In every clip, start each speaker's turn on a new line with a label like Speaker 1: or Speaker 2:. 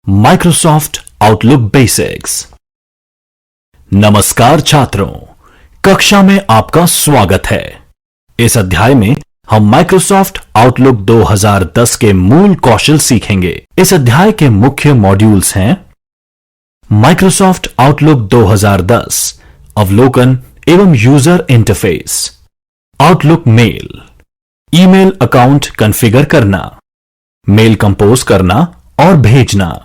Speaker 1: Microsoft outlook basics. नमस्कार छात्रों, कक्षा में आपका स्वागत है। इस अध्याय में हम माइक्रोसॉफ्ट आउटलुक 2010 के मूल कौशल सीखेंगे। इस अध्याय के मुख्य मॉड्यूल्स हैं माइक्रोसॉफ्ट आउटलुक 2010 अवलोकन एवं user interface, Outlook mail, email account configure करना, मेल कंपोज करना और भेजना,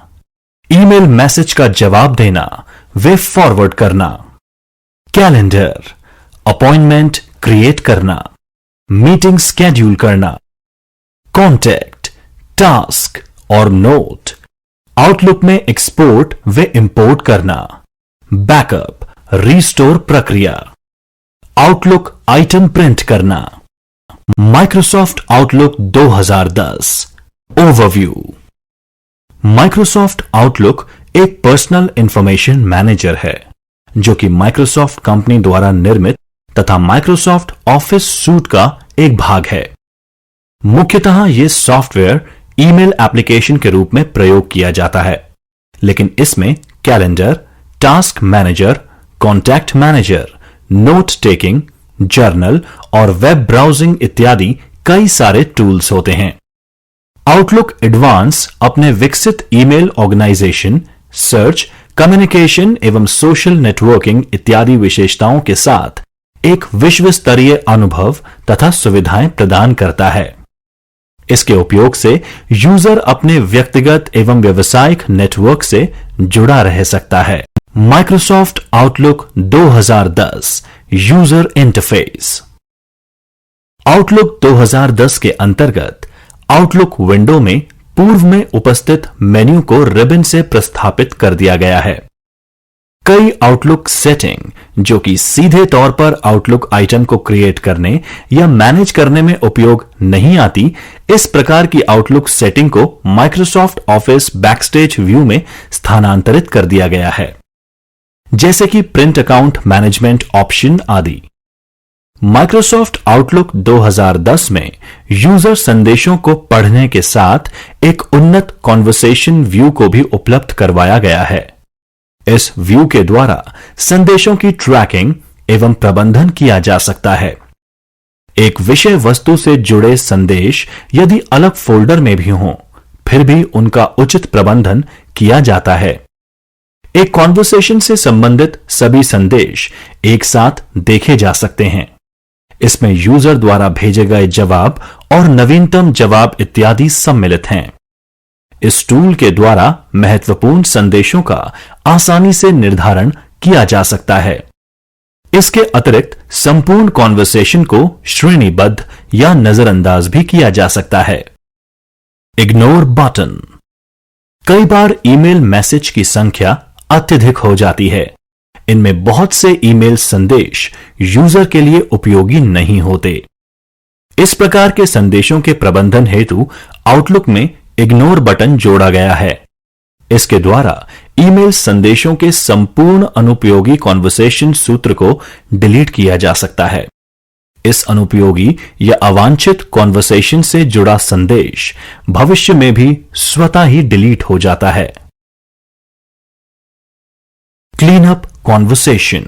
Speaker 1: ईमेल मैसेज का जवाब देना वे फॉरवर्ड करना, कैलेंडर, अपॉइंटमेंट क्रिएट करना, मीटिंग स्केड्यूल करना, कॉन्टैक्ट, टास्क और नोट, आउटलुक में एक्सपोर्ट व इंपोर्ट करना, बैकअप, रीस्टोर प्रक्रिया, आउटलुक आइटम प्रिंट करना। Microsoft Outlook 2010 overview. Microsoft Outlook एक पर्सनल इंफॉर्मेशन मैनेजर है जो कि माइक्रोसॉफ्ट कंपनी द्वारा निर्मित तथा माइक्रोसॉफ्ट ऑफिस सूट का एक भाग है। मुख्यतः यह सॉफ्टवेयर ईमेल एप्लीकेशन के रूप में प्रयोग किया जाता है, लेकिन इसमें calendar, task manager, contact manager, note taking, journal और वेब ब्राउजिंग इत्यादि कई सारे टूल्स होते हैं। आउटलुक एडवांस अपने विकसित ईमेल ऑर्गेनाइजेशन, सर्च, कम्युनिकेशन एवं सोशल नेटवर्किंग इत्यादि विशेषताओं के साथ एक विश्व स्तरीय अनुभव तथा सुविधाएं प्रदान करता है। इसके उपयोग से यूजर अपने व्यक्तिगत एवं व्यावसायिक नेटवर्क से जुड़ा रह सकता है। Microsoft Outlook 2010 user interface. Outlook 2010 के अंतर्गत आउटलुक विंडो में पूर्व में उपस्थित मेन्यू को रिबन से प्रस्थापित कर दिया गया है। कई आउटलुक सेटिंग जो कि सीधे तौर पर आउटलुक आइटम को क्रिएट करने या मैनेज करने में उपयोग नहीं आती, इस प्रकार की आउटलुक सेटिंग को माइक्रोसॉफ्ट ऑफिस बैकस्टेज व्यू में स्थानांतरित कर दिया गया है, जैसे कि प्रिंट अकाउंट मैनेजमेंट ऑप्शन आदि। माइक्रोसॉफ्ट आउटलुक 2010 में यूजर संदेशों को पढ़ने के साथ एक उन्नत कॉन्वर्सेशन व्यू को भी उपलब्ध करवाया गया है। इस व्यू के द्वारा संदेशों की ट्रैकिंग एवं प्रबंधन किया जा सकता है। एक विषय वस्तु से जुड़े संदेश यदि अलग फोल्डर में भी हों, फिर भी उनका उचित प्रबंधन किया जाता है। एक कॉन्वर्सेशन से संबंधित सभी संदेश एक साथ देखे जा सकते हैं। इसमें यूजर द्वारा भेजे गए जवाब और नवीनतम जवाब इत्यादि सम्मिलित हैं। इस टूल के द्वारा महत्वपूर्ण संदेशों का आसानी से निर्धारण किया जा सकता है। इसके अतिरिक्त संपूर्ण कॉन्वर्सेशन को श्रेणीबद्ध या नजरअंदाज भी किया जा सकता है। Ignore button. कई बार ईमेल मैसेज की संख्या अत्यधिक हो जाती है। इनमें बहुत से ईमेल संदेश यूजर के लिए उपयोगी नहीं होते। इस प्रकार के संदेशों के प्रबंधन हेतु आउटलुक में इग्नोर बटन जोड़ा गया है। इसके द्वारा ईमेल संदेशों के संपूर्ण अनुपयोगी कॉन्वर्सेशन सूत्र को डिलीट किया जा सकता है। इस अनुपयोगी या अवांछित कॉन्वर्सेशन से जुड़ा संदेश भविष्य में भी स्वतः ही डिलीट हो जाता है। Clean up conversation.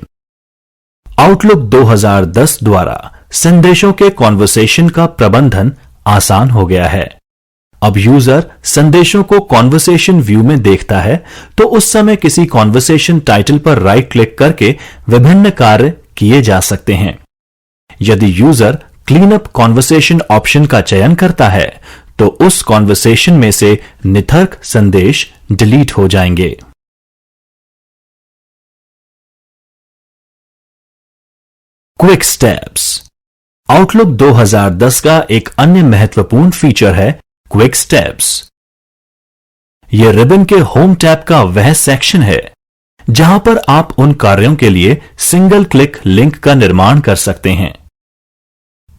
Speaker 1: आउटलुक 2010 द्वारा संदेशों के कॉन्वर्सेशन का प्रबंधन आसान हो गया है। अब यूजर संदेशों को कॉन्वर्सेशन व्यू में देखता है तो उस समय किसी कॉन्वर्सेशन टाइटल पर राइट क्लिक करके विभिन्न कार्य किए जा सकते हैं। यदि user clean up conversation option का चयन करता है तो उस कॉन्वर्सेशन में से निथर्क संदेश डिलीट हो जाएंगे। Quick steps. आउटलुक 2010 का एक अन्य महत्वपूर्ण फीचर है क्विक स्टेप्स। यह रिबन के होम टैब का वह सेक्शन है जहां पर आप उन कार्यों के लिए सिंगल क्लिक लिंक का निर्माण कर सकते हैं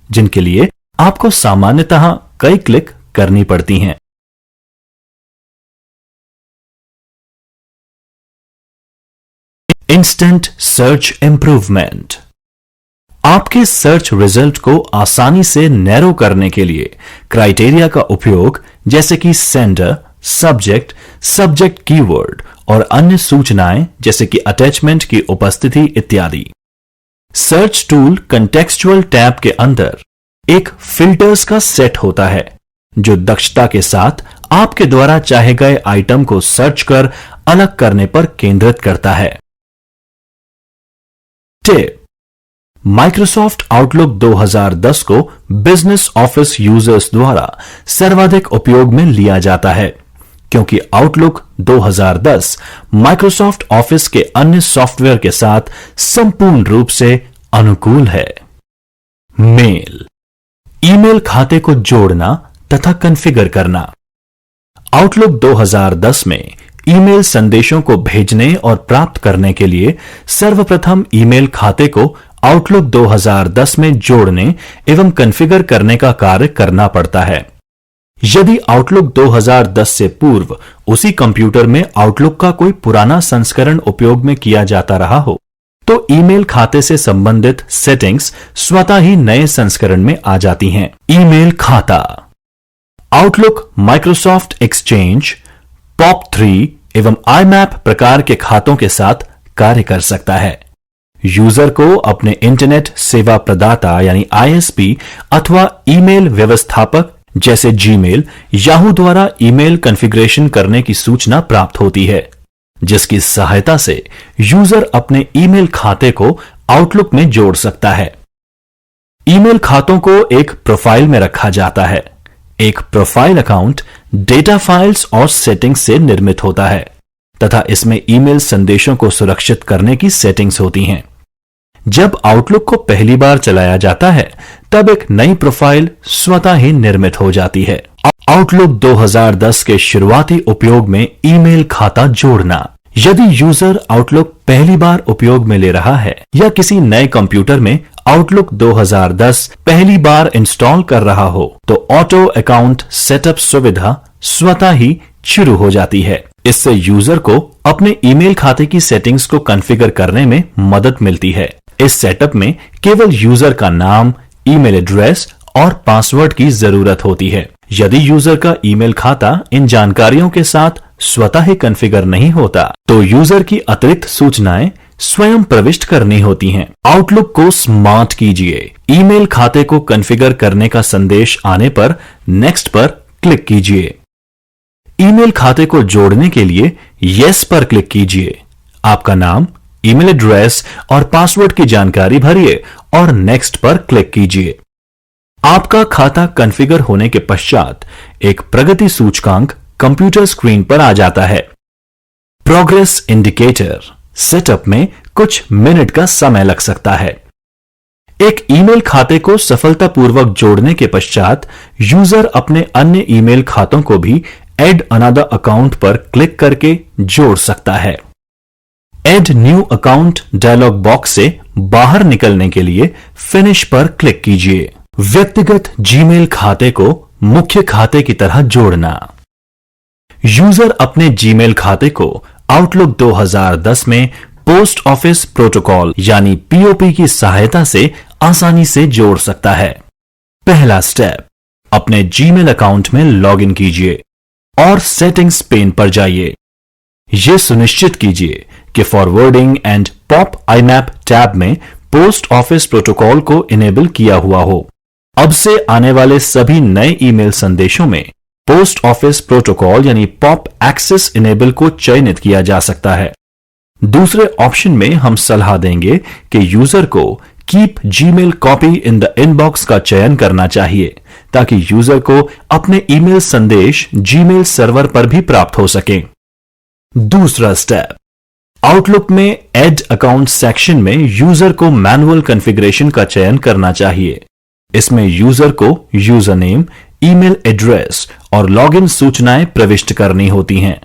Speaker 1: जिनके लिए आपको सामान्यतः कई क्लिक करनी पड़ती हैं। Instant search improvement. आपके सर्च रिजल्ट को आसानी से नैरो करने के लिए क्राइटेरिया का उपयोग जैसे कि सेंडर, सब्जेक्ट, सब्जेक्ट कीवर्ड और अन्य सूचनाएं जैसे कि अटैचमेंट की उपस्थिति इत्यादि। सर्च टूल कंटेक्सचुअल टैब के अंदर एक फिल्टर्स का सेट होता है जो दक्षता के साथ आपके द्वारा चाहे गए आइटम को सर्च कर अलग करने पर केंद्रित करता है। टिप: माइक्रोसॉफ्ट आउटलुक 2010 को बिजनेस ऑफिस यूजर्स द्वारा सर्वाधिक उपयोग में लिया जाता है क्योंकि आउटलुक 2010 माइक्रोसॉफ्ट ऑफिस के अन्य सॉफ्टवेयर के साथ संपूर्ण रूप से अनुकूल है। मेल: ईमेल खाते को जोड़ना तथा कॉन्फ़िगर करना। आउटलुक 2010 में ईमेल संदेशों को भेजने और प्राप्त करने के लिए सर्वप्रथम ईमेल खाते को आउटलुक 2010 में जोड़ने एवं कॉन्फ़िगर करने का कार्य करना पड़ता है। यदि आउटलुक 2010 से पूर्व उसी कंप्यूटर में आउटलुक का कोई पुराना संस्करण उपयोग में किया जाता रहा हो तो ईमेल खाते से संबंधित सेटिंग्स स्वतः ही नए संस्करण में आ जाती हैं। ईमेल खाता: आउटलुक माइक्रोसॉफ्ट एक्सचेंज, POP3 एवं IMAP प्रकार के खातों के साथ कार्य कर सकता है। यूजर को अपने इंटरनेट सेवा प्रदाता यानी ISP अथवा ईमेल व्यवस्थापक जैसे जीमेल, याहू द्वारा ईमेल कॉन्फ़िगरेशन करने की सूचना प्राप्त होती है जिसकी सहायता से यूजर अपने ईमेल खाते को आउटलुक में जोड़ सकता है। ईमेल खातों को एक प्रोफाइल में रखा जाता है। एक प्रोफाइल अकाउंट डेटा फाइल्स और सेटिंग्स से निर्मित होता है तथा इसमें ईमेल संदेशों को सुरक्षित करने की सेटिंग्स होती हैं। जब आउटलुक को पहली बार चलाया जाता है तब एक नई प्रोफाइल स्वतः ही निर्मित हो जाती है। आउटलुक 2010 के शुरुआती उपयोग में ईमेल खाता जोड़ना: यदि यूजर आउटलुक पहली बार उपयोग में ले रहा है या किसी नए कंप्यूटर में आउटलुक 2010 पहली बार इंस्टॉल कर रहा हो तो ऑटो अकाउंट सेटअप सुविधा स्वतः ही शुरू हो जाती है। इससे यूजर को अपने ईमेल खाते की सेटिंग्स को कॉन्फ़िगर करने में मदद मिलती है। इस सेटअप में केवल यूजर का नाम, ईमेल एड्रेस और पासवर्ड की जरूरत होती है। यदि यूजर का ईमेल खाता इन जानकारियों के साथ स्वतः ही कॉन्फ़िगर नहीं होता तो यूजर की अतिरिक्त सूचनाएं स्वयं प्रविष्ट करनी होती हैं। आउटलुक को स्मार्ट कीजिए: ईमेल खाते को कॉन्फ़िगर करने का संदेश आने पर नेक्स्ट पर क्लिक कीजिए। ईमेल खाते को जोड़ने के लिए यस पर क्लिक कीजिए। आपका नाम, ईमेल एड्रेस और पासवर्ड की जानकारी भरिए और नेक्स्ट पर क्लिक कीजिए। आपका खाता कॉन्फ़िगर होने के पश्चात एक प्रगति सूचकांक कंप्यूटर स्क्रीन पर आ जाता है। प्रोग्रेस इंडिकेटर: सेटअप में कुछ मिनट का समय लग सकता है। एक ईमेल खाते को सफलतापूर्वक जोड़ने के पश्चात यूजर अपने अन्य ईमेल खातों को भी ऐड अनदर अकाउंट पर क्लिक करके जोड़ सकता है। Add new account dialog box से बाहर निकलने के लिए फिनिश पर क्लिक कीजिए। व्यक्तिगत जीमेल खाते को मुख्य खाते की तरह जोड़ना: यूजर अपने जीमेल खाते को आउटलुक 2010 में पोस्ट ऑफिस प्रोटोकॉल यानी POP की सहायता से आसानी से जोड़ सकता है। पहला स्टेप: अपने जीमेल अकाउंट में लॉगिन कीजिए और सेटिंग्स पेन पर जाइए। यह सुनिश्चित कीजिए कि forwarding and POP IMAP tab में पोस्ट ऑफिस प्रोटोकॉल को इनेबल किया हुआ हो। अब से आने वाले सभी नए ईमेल संदेशों में पोस्ट ऑफिस प्रोटोकॉल यानी POP एक्सेस इनेबल को चयनित किया जा सकता है। दूसरे ऑप्शन में हम सलाह देंगे कि यूजर को keep Gmail copy in the inbox का चयन करना चाहिए ताकि यूजर को अपने ईमेल संदेश जीमेल सर्वर पर भी प्राप्त हो सके। दूसरा स्टेप: आउटलुक में ऐड अकाउंट सेक्शन में यूजर को मैनुअल कॉन्फ़िगरेशन का चयन करना चाहिए। इसमें यूजर को यूजर नेम, ईमेल एड्रेस और लॉगिन सूचनाएं प्रविष्ट करनी होती हैं।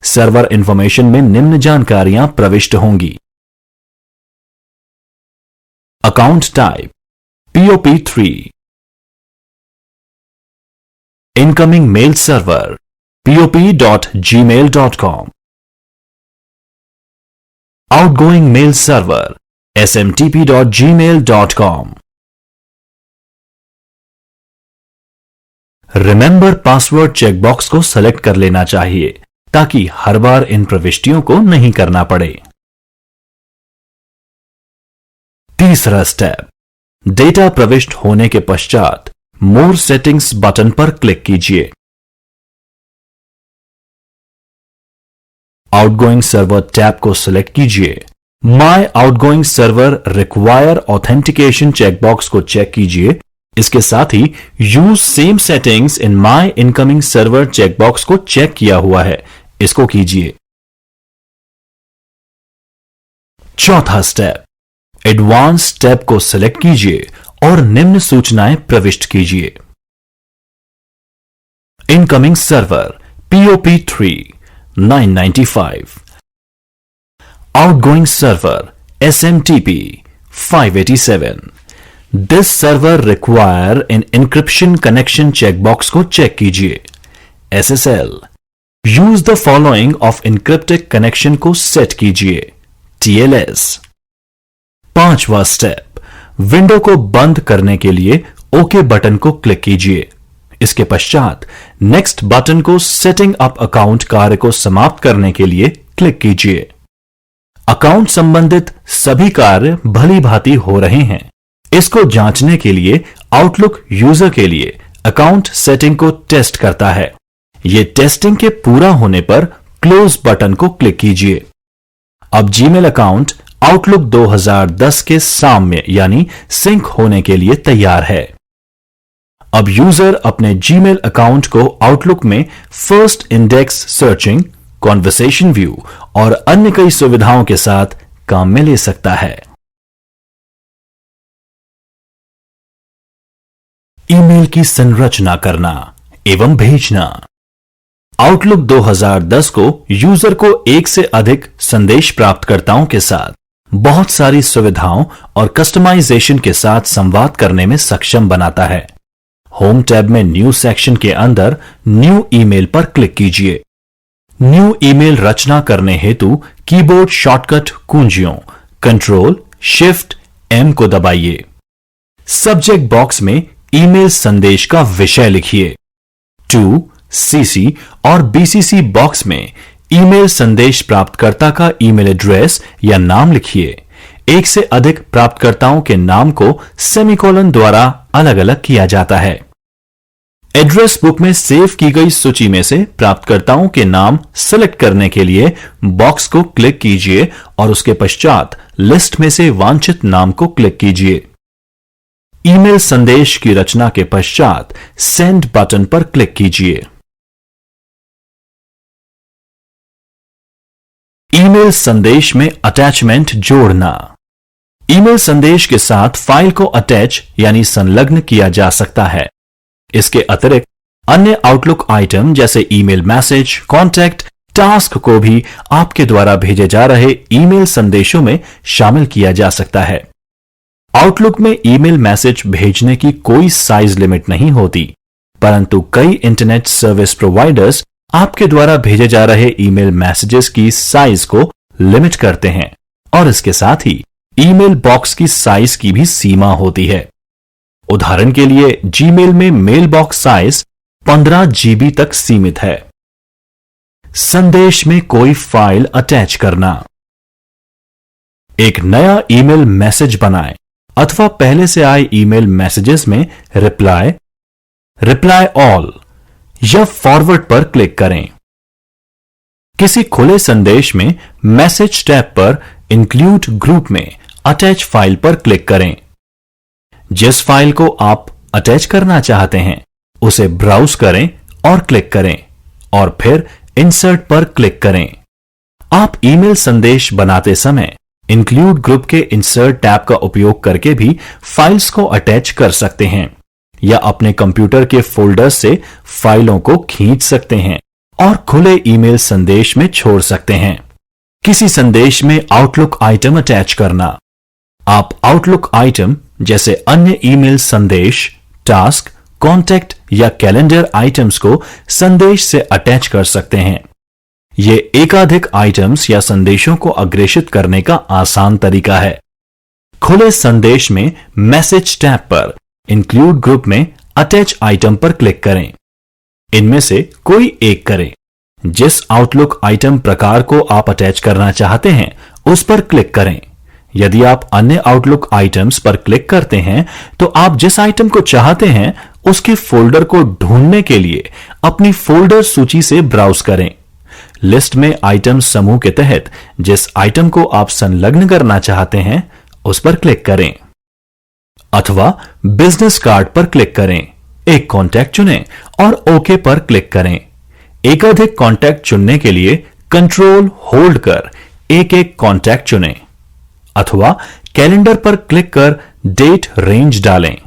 Speaker 1: सर्वर इंफॉर्मेशन में निम्न जानकारियां प्रविष्ट होंगी: account type POP3, incoming mail server pop.gmail.com, outgoing mail server smtp.gmail.com, remember password checkbox को सेलेक्ट कर लेना चाहिए ताकि हर बार इन प्रविष्टियों को नहीं करना पड़े। तीसरा स्टेप, डेटा प्रविष्ट होने के पश्चात मोर सेटिंग्स बटन पर क्लिक कीजिए। आउटगोइंग सर्वर टैब को सिलेक्ट कीजिए। My outgoing server require authentication checkbox को चेक कीजिए। इसके साथ ही use same settings in my incoming server checkbox को चेक किया हुआ है, इसको कीजिए। चौथा स्टेप, एडवांस टैब को सिलेक्ट कीजिए और निम्न सूचनाएं प्रविष्ट कीजिए। Incoming server POP3 995, outgoing server SMTP 587। This server require in encryption connection checkbox को चेक कीजिए। SSL, use the following of encrypted connection को सेट कीजिए। TLS। पांचवा स्टेप, विंडो को बंद करने के लिए ओके बटन को क्लिक कीजिए। इसके पश्चात नेक्स्ट बटन को सेटिंग अप अकाउंट कार्य को समाप्त करने के लिए क्लिक कीजिए। अकाउंट संबंधित सभी कार्य भली भांति हो रहे हैं, इसको जांचने के लिए आउटलुक यूजर के लिए अकाउंट सेटिंग को टेस्ट करता है। यह टेस्टिंग के पूरा होने पर क्लोज बटन को क्लिक कीजिए। अब जीमेल अकाउंट आउटलुक 2010 के साम्य यानी सिंक होने के लिए तैयार है। अब यूजर अपने जीमेल अकाउंट को आउटलुक में first index searching, conversation view और अन्य कई सुविधाओं के साथ काम में ले सकता है। ईमेल की संरचना करना एवं भेजना। आउटलुक 2010 को यूजर को एक से अधिक संदेश प्राप्तकर्ताओं के साथ बहुत सारी सुविधाओं और कस्टमाइजेशन के साथ संवाद करने में सक्षम बनाता है। होम टैब में न्यू सेक्शन के अंदर न्यू ईमेल पर क्लिक कीजिए। न्यू ईमेल रचना करने हेतु कीबोर्ड शॉर्टकट कुंजियों Ctrl+Shift+M को दबाइए। सब्जेक्ट बॉक्स में ईमेल संदेश का विषय लिखिए। टू CC और BCC बॉक्स में ईमेल संदेश प्राप्तकर्ता का ईमेल एड्रेस या नाम लिखिए। एक से अधिक प्राप्तकर्ताओं के नाम को सेमीकोलन द्वारा अलग अलग किया जाता है। एड्रेस बुक में सेव की गई सूची में से प्राप्तकर्ताओं के नाम सेलेक्ट करने के लिए बॉक्स को क्लिक कीजिए और उसके पश्चात लिस्ट में से वांछित नाम को क्लिक कीजिए। ईमेल संदेश की रचना के पश्चात सेंड बटन पर क्लिक कीजिए। ईमेल संदेश में अटैचमेंट जोड़ना। ईमेल संदेश के साथ फाइल को अटैच यानी संलग्न किया जा सकता है। इसके अतिरिक्त अन्य आउटलुक आइटम जैसे ईमेल मैसेज, कॉन्टैक्ट, टास्क को भी आपके द्वारा भेजे जा रहे ईमेल संदेशों में शामिल किया जा सकता है। आउटलुक में ईमेल मैसेज भेजने की कोई साइज लिमिट नहीं होती, परंतु कई इंटरनेट सर्विस प्रोवाइडर्स आपके द्वारा भेजे जा रहे ईमेल मैसेजेस की साइज को लिमिट करते हैं और इसके साथ ही ईमेल बॉक्स की साइज की भी सीमा होती है। उदाहरण के लिए जीमेल में मेल बॉक्स साइज 15 GB तक सीमित है। संदेश में कोई फाइल अटैच करना। एक नया ईमेल मैसेज बनाएं अथवा पहले से आए ईमेल मैसेजेस में रिप्लाई ऑल या फॉरवर्ड पर क्लिक करें। किसी खुले संदेश में मैसेज टैब पर इंक्लूड ग्रुप में अटैच फाइल पर क्लिक करें। जिस फाइल को आप अटैच करना चाहते हैं उसे ब्राउज करें और क्लिक करें और फिर इंसर्ट पर क्लिक करें। आप ईमेल संदेश बनाते समय इंक्लूड ग्रुप के इंसर्ट टैब का उपयोग करके भी फाइल्स को अटैच कर सकते हैं या अपने कंप्यूटर के फोल्डर से फाइलों को खींच सकते हैं और खुले ईमेल संदेश में छोड़ सकते हैं। किसी संदेश में आउटलुक आइटम अटैच करना। आप आउटलुक आइटम जैसे अन्य ईमेल संदेश, टास्क, कॉन्टैक्ट या कैलेंडर आइटम्स को संदेश से अटैच कर सकते हैं। ये एकाधिक आइटम्स या संदेशों को अग्रेषित करने का आसान तरीका है। खुले संदेश में मैसेज टैब पर इंक्लूड ग्रुप में अटैच आइटम पर क्लिक करें इनमें से कोई एक करें। जिस आउटलुक आइटम प्रकार को आप अटैच करना चाहते हैं उस पर क्लिक करें। यदि आप अन्य आउटलुक आइटम्स पर क्लिक करते हैं तो आप जिस आइटम को चाहते हैं उसके फोल्डर को ढूंढने के लिए अपनी फोल्डर सूची से ब्राउज करें। लिस्ट में आइटम समूह के तहत जिस आइटम को आप संलग्न करना चाहते हैं उस पर क्लिक करें, अथवा बिजनेस कार्ड पर क्लिक करें, एक कॉन्टैक्ट चुनें और ओके पर क्लिक करें। एकाधिक कॉन्टैक्ट चुनने के लिए कंट्रोल होल्ड कर एक एक कॉन्टैक्ट चुनें, अथवा कैलेंडर पर क्लिक कर डेट रेंज डालें।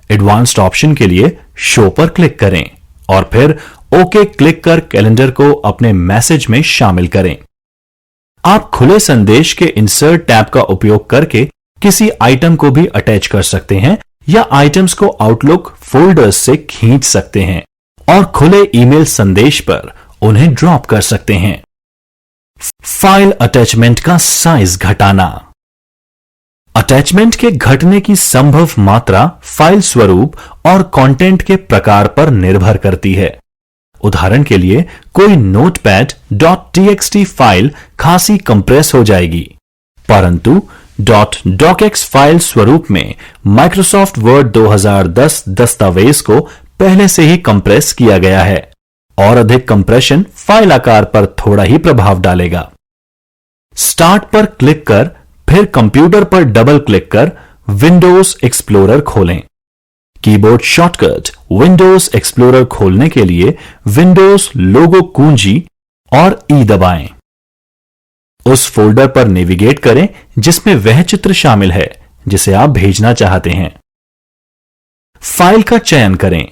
Speaker 1: एडवांस्ड ऑप्शन के लिए शो पर क्लिक करें और फिर ओके क्लिक कर कैलेंडर को अपने मैसेज में शामिल करें। आप खुले संदेश के इंसर्ट टैब का उपयोग करके किसी आइटम को भी अटैच कर सकते हैं या आइटम्स को आउटलुक फोल्डर्स से खींच सकते हैं और खुले ईमेल संदेश पर उन्हें ड्रॉप कर सकते हैं। फाइल अटैचमेंट का साइज घटाना। अटैचमेंट के घटने की संभव मात्रा फाइल स्वरूप और कंटेंट के प्रकार पर निर्भर करती है। उदाहरण के लिए कोई notepad.txt फाइल खासी कंप्रेस हो जाएगी, परंतु .docx फाइल स्वरूप में माइक्रोसॉफ्ट वर्ड 2010 दस्तावेज को पहले से ही कंप्रेस किया गया है और अधिक कंप्रेशन फाइल आकार पर थोड़ा ही प्रभाव डालेगा। स्टार्ट पर क्लिक कर फिर कंप्यूटर पर डबल क्लिक कर विंडोज एक्सप्लोरर खोलें। कीबोर्ड शॉर्टकट विंडोज एक्सप्लोरर खोलने के लिए विंडोज लोगो कुंजी और ई दबाएं। उस फोल्डर पर नेविगेट करें जिसमें वह चित्र शामिल है जिसे आप भेजना चाहते हैं। फाइल का चयन करें।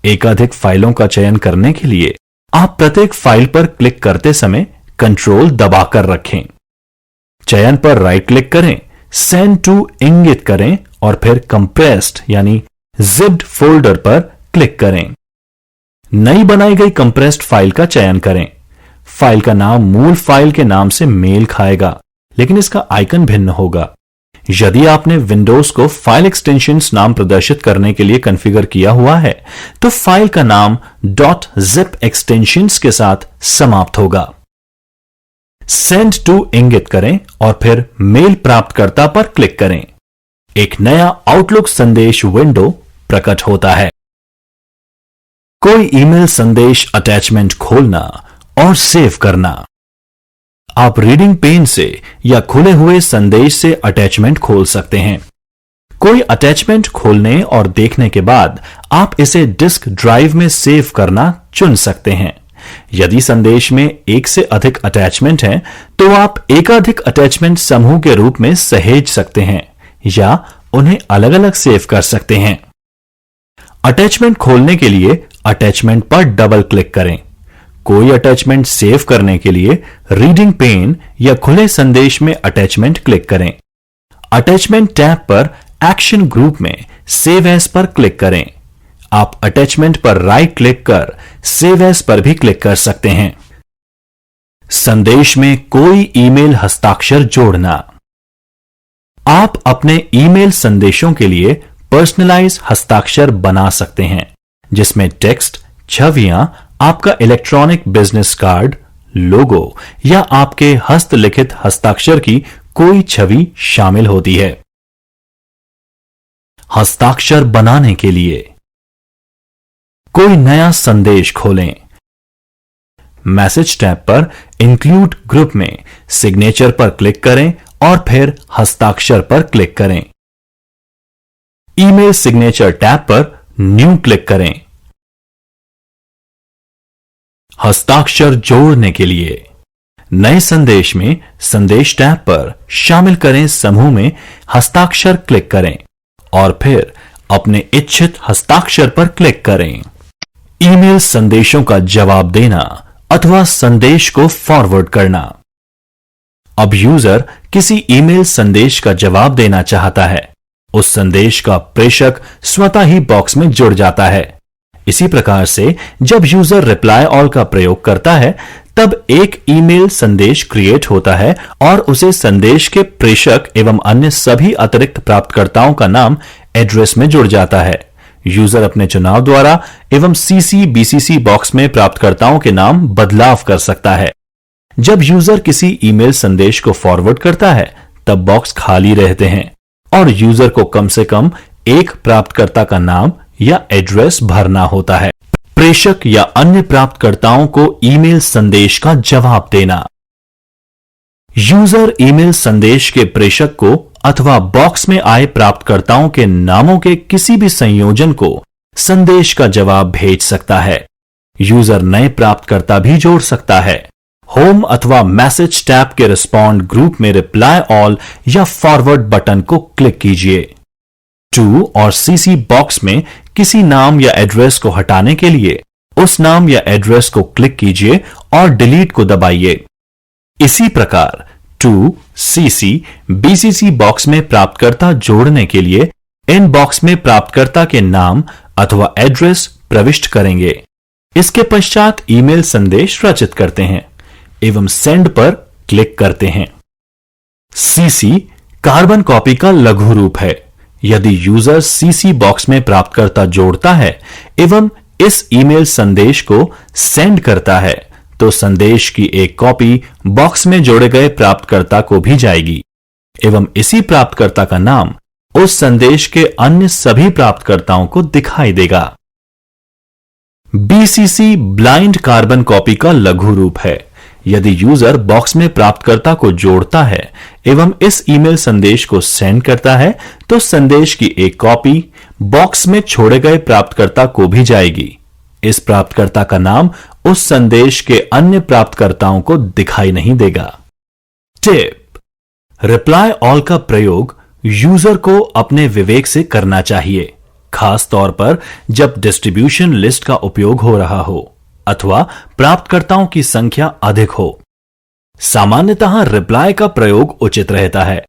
Speaker 1: एकाधिक फाइलों का चयन करने के लिए आप प्रत्येक फाइल पर क्लिक करते समय कंट्रोल दबाकर रखें। चयन पर राइट क्लिक करें, सेंड टू इंगित करें और फिर कंप्रेस्ड यानी जिप्ड फोल्डर पर क्लिक करें। नई बनाई गई कंप्रेस्ड फाइल का चयन करें। फाइल का नाम मूल फाइल के नाम से मेल खाएगा, लेकिन इसका आइकन भिन्न होगा। यदि आपने विंडोज को फाइल एक्सटेंशंस नाम प्रदर्शित करने के लिए कॉन्फ़िगर किया हुआ है तो फाइल का नाम .zip एक्सटेंशंस के साथ समाप्त होगा। सेंड टू इंगित करें और फिर मेल प्राप्तकर्ता पर क्लिक करें। एक नया आउटलुक संदेश विंडो प्रकट होता है। कोई ईमेल संदेश अटैचमेंट खोलना और सेव करना। आप रीडिंग पेन से या खुले हुए संदेश से अटैचमेंट खोल सकते हैं। कोई अटैचमेंट खोलने और देखने के बाद आप इसे डिस्क ड्राइव में सेव करना चुन सकते हैं। यदि संदेश में एक से अधिक अटैचमेंट हैं, तो आप एकाधिक अटैचमेंट समूह के रूप में सहेज सकते हैं या उन्हें अलग अलग सेव कर सकते हैं। अटैचमेंट खोलने के लिए अटैचमेंट पर डबल क्लिक करें। कोई अटैचमेंट सेव करने के लिए रीडिंग पेन या खुले संदेश में अटैचमेंट क्लिक करें। अटैचमेंट टैब पर एक्शन ग्रुप में सेव एज पर क्लिक करें। आप अटैचमेंट पर राइट क्लिक कर सेव एज पर भी क्लिक कर सकते हैं। संदेश में कोई ईमेल हस्ताक्षर जोड़ना। आप अपने ईमेल संदेशों के लिए पर्सनलाइज हस्ताक्षर बना सकते हैं, जिसमें टेक्स्ट, छवियां, आपका इलेक्ट्रॉनिक बिजनेस कार्ड, लोगो या आपके हस्तलिखित हस्ताक्षर की कोई छवि शामिल होती है। हस्ताक्षर बनाने के लिए कोई नया संदेश खोलें। मैसेज टैब पर इंक्लूड ग्रुप में सिग्नेचर पर क्लिक करें और फिर हस्ताक्षर पर क्लिक करें। ईमेल सिग्नेचर टैब पर न्यू क्लिक करें। हस्ताक्षर जोड़ने के लिए नए संदेश में संदेश टैब पर शामिल करें समूह में हस्ताक्षर क्लिक करें और फिर अपने इच्छित हस्ताक्षर पर क्लिक करें। ईमेल संदेशों का जवाब देना अथवा संदेश को फॉरवर्ड करना। अब यूजर किसी ईमेल संदेश का जवाब देना चाहता है। उस संदेश का प्रेषक स्वतः ही बॉक्स में जुड़ जाता है। इसी प्रकार से जब यूजर रिप्लाई ऑल का प्रयोग करता है तब एक ईमेल संदेश क्रिएट होता है और उसे संदेश के प्रेषक एवं अन्य सभी अतिरिक्त प्राप्तकर्ताओं का नाम एड्रेस में जुड़ जाता है। यूजर अपने चुनाव द्वारा एवं सीसी बीसीसी बॉक्स में प्राप्तकर्ताओं के नाम बदलाव कर सकता है। जब यूजर किसी ईमेल संदेश को फॉरवर्ड करता है तब बॉक्स खाली रहते हैं और यूजर को कम से कम एक प्राप्तकर्ता का नाम या एड्रेस भरना होता है। प्रेषक या अन्य प्राप्तकर्ताओं को ईमेल संदेश का जवाब देना। यूजर ईमेल संदेश के प्रेषक को अथवा बॉक्स में आए प्राप्तकर्ताओं के नामों के किसी भी संयोजन को संदेश का जवाब भेज सकता है। यूजर नए प्राप्तकर्ता भी जोड़ सकता है। होम अथवा मैसेज टैब के रिस्पॉन्ड ग्रुप में रिप्लाई ऑल या फॉरवर्ड बटन को क्लिक कीजिए। टू और सीसी बॉक्स में किसी नाम या एड्रेस को हटाने के लिए उस नाम या एड्रेस को क्लिक कीजिए और डिलीट को दबाइए। इसी प्रकार टू, सीसी, बीसीसी बॉक्स में प्राप्तकर्ता जोड़ने के लिए इन बॉक्स में प्राप्तकर्ता के नाम अथवा एड्रेस प्रविष्ट करेंगे। इसके पश्चात ईमेल संदेश रचित करते हैं एवं सेंड पर क्लिक करते हैं। सीसी कार्बन कॉपी का लघु रूप है। यदि यूजर सीसी बॉक्स में प्राप्तकर्ता जोड़ता है एवं इस ईमेल संदेश को सेंड करता है तो संदेश की एक कॉपी बॉक्स में जोड़े गए प्राप्तकर्ता को भी जाएगी एवं इसी प्राप्तकर्ता का नाम उस संदेश के अन्य सभी प्राप्तकर्ताओं को दिखाई देगा। बीसीसी ब्लाइंड कार्बन कॉपी का लघु रूप है। यदि यूजर बॉक्स में प्राप्तकर्ता को जोड़ता है एवं इस ईमेल संदेश को सेंड करता है तो संदेश की एक कॉपी बॉक्स में छोड़े गए प्राप्तकर्ता को भी जाएगी। इस प्राप्तकर्ता का नाम उस संदेश के अन्य प्राप्तकर्ताओं को दिखाई नहीं देगा। टिप: रिप्लाई ऑल का प्रयोग यूजर को अपने विवेक से करना चाहिए, खास तौर पर जब डिस्ट्रीब्यूशन लिस्ट का उपयोग हो रहा हो अथवा प्राप्तकर्ताओं की संख्या अधिक हो। सामान्यतः रिप्लाई का प्रयोग उचित रहता है।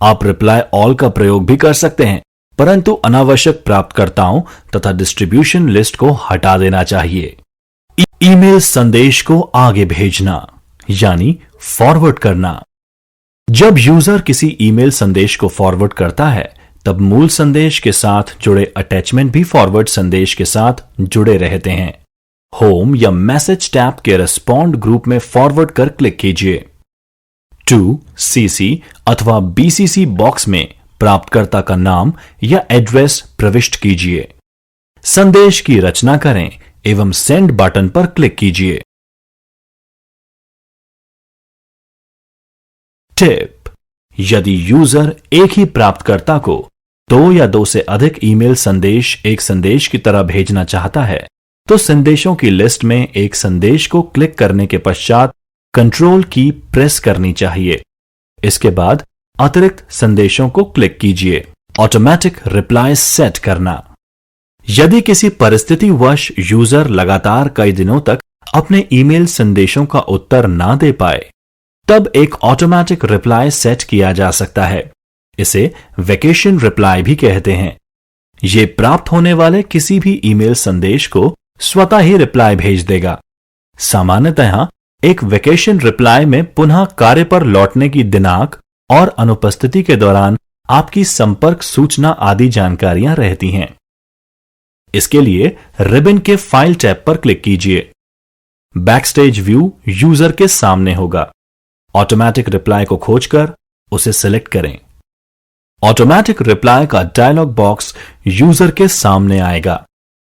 Speaker 1: आप रिप्लाई ऑल का प्रयोग भी कर सकते हैं, परंतु अनावश्यक प्राप्तकर्ताओं तथा डिस्ट्रीब्यूशन लिस्ट को हटा देना चाहिए। ईमेल संदेश को आगे भेजना यानी फॉरवर्ड करना। जब यूजर किसी ईमेल संदेश को फॉरवर्ड करता है तब मूल संदेश के साथ जुड़े अटैचमेंट भी फॉरवर्ड संदेश के साथ जुड़े रहते हैं। होम या मैसेज टैब के रिस्पॉन्ड ग्रुप में फॉरवर्ड कर क्लिक कीजिए। टू, सीसी अथवा बीसीसी बॉक्स में प्राप्तकर्ता का नाम या एड्रेस प्रविष्ट कीजिए। संदेश की रचना करें एवं सेंड बटन पर क्लिक कीजिए। टिप: यदि यूजर एक ही प्राप्तकर्ता को दो या दो से अधिक ईमेल संदेश एक संदेश की तरह भेजना चाहता है तो संदेशों की लिस्ट में एक संदेश को क्लिक करने के पश्चात कंट्रोल की प्रेस करनी चाहिए। इसके बाद अतिरिक्त संदेशों को क्लिक कीजिए। ऑटोमेटिक रिप्लाई सेट करना। यदि किसी परिस्थितिवश यूजर लगातार कई दिनों तक अपने ईमेल संदेशों का उत्तर ना दे पाए तब एक ऑटोमेटिक रिप्लाई सेट किया जा सकता है। इसे वेकेशन रिप्लाई भी कहते हैं। यह प्राप्त होने वाले किसी भी ईमेल संदेश को स्वतः ही रिप्लाई भेज देगा। सामान्यतः एक वेकेशन रिप्लाई में पुनः कार्य पर लौटने की दिनांक और अनुपस्थिति के दौरान आपकी संपर्क सूचना आदि जानकारियां रहती हैं। इसके लिए रिबन के फाइल टैब पर क्लिक कीजिए। बैकस्टेज व्यू यूजर के सामने होगा। ऑटोमेटिक रिप्लाई को खोजकर उसे सिलेक्ट करें। ऑटोमेटिक रिप्लाई का डायलॉग बॉक्स यूजर के सामने आएगा।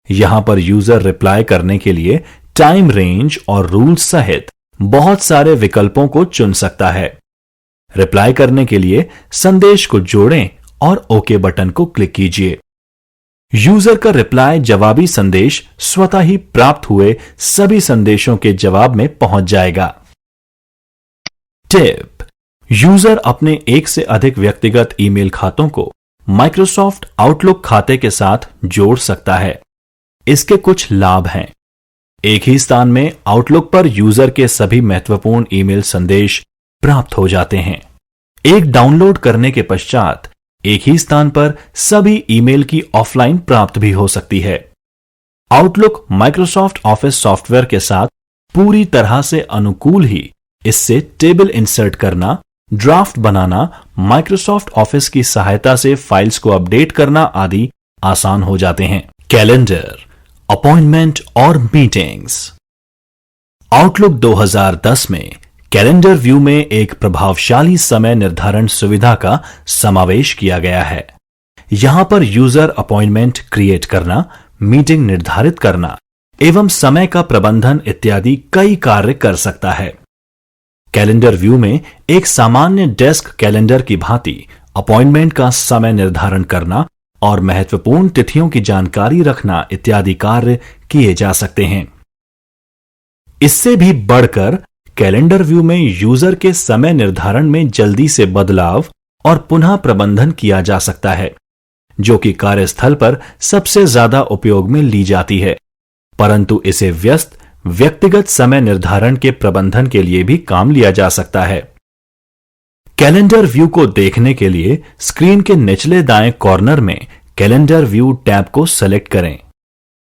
Speaker 1: यहां पर यूजर रिप्लाई करने के लिए टाइम रेंज और रूल्स सहित बहुत सारे विकल्पों को चुन सकता है। रिप्लाई करने के लिए संदेश को जोड़ें और ओके बटन को क्लिक कीजिए। यूजर का रिप्लाई जवाबी संदेश स्वतः ही प्राप्त हुए सभी संदेशों के जवाब में पहुंच जाएगा। टिप: यूजर अपने एक से अधिक व्यक्तिगत ईमेल खातों को माइक्रोसॉफ्ट आउटलुक खाते के साथ जोड़ सकता है। इसके कुछ लाभ हैं। एक ही स्थान में आउटलुक पर यूजर के सभी महत्वपूर्ण ईमेल संदेश प्राप्त हो जाते हैं। एक डाउनलोड करने के पश्चात एक ही स्थान पर सभी ईमेल की ऑफलाइन प्राप्त भी हो सकती है। आउटलुक माइक्रोसॉफ्ट ऑफिस सॉफ्टवेयर के साथ पूरी तरह से अनुकूल ही इससे टेबल इंसर्ट करना, ड्राफ्ट बनाना, माइक्रोसॉफ्ट ऑफिस की सहायता से फाइल्स को अपडेट करना आदि आसान हो जाते हैं। कैलेंडर, अपॉइंटमेंट और मीटिंग्स। आउटलुक 2010 में कैलेंडर व्यू में एक प्रभावशाली समय निर्धारण सुविधा का समावेश किया गया है। यहां पर यूजर अपॉइंटमेंट क्रिएट करना, मीटिंग निर्धारित करना एवं समय का प्रबंधन इत्यादि कई कार्य कर सकता है। कैलेंडर व्यू में एक सामान्य डेस्क कैलेंडर की भांति अपॉइंटमेंट का समय निर्धारण करना और महत्वपूर्ण तिथियों की जानकारी रखना इत्यादि कार्य किए जा सकते हैं। इससे भी बढ़कर कैलेंडर व्यू में यूजर के समय निर्धारण में जल्दी से बदलाव और पुनः प्रबंधन किया जा सकता है, जो कि कार्यस्थल पर सबसे ज्यादा उपयोग में ली जाती है, परंतु इसे व्यस्त व्यक्तिगत समय निर्धारण के प्रबंधन के लिए भी काम लिया जा सकता है। कैलेंडर व्यू को देखने के लिए स्क्रीन के निचले दाएं कॉर्नर में कैलेंडर व्यू टैब को सेलेक्ट करें।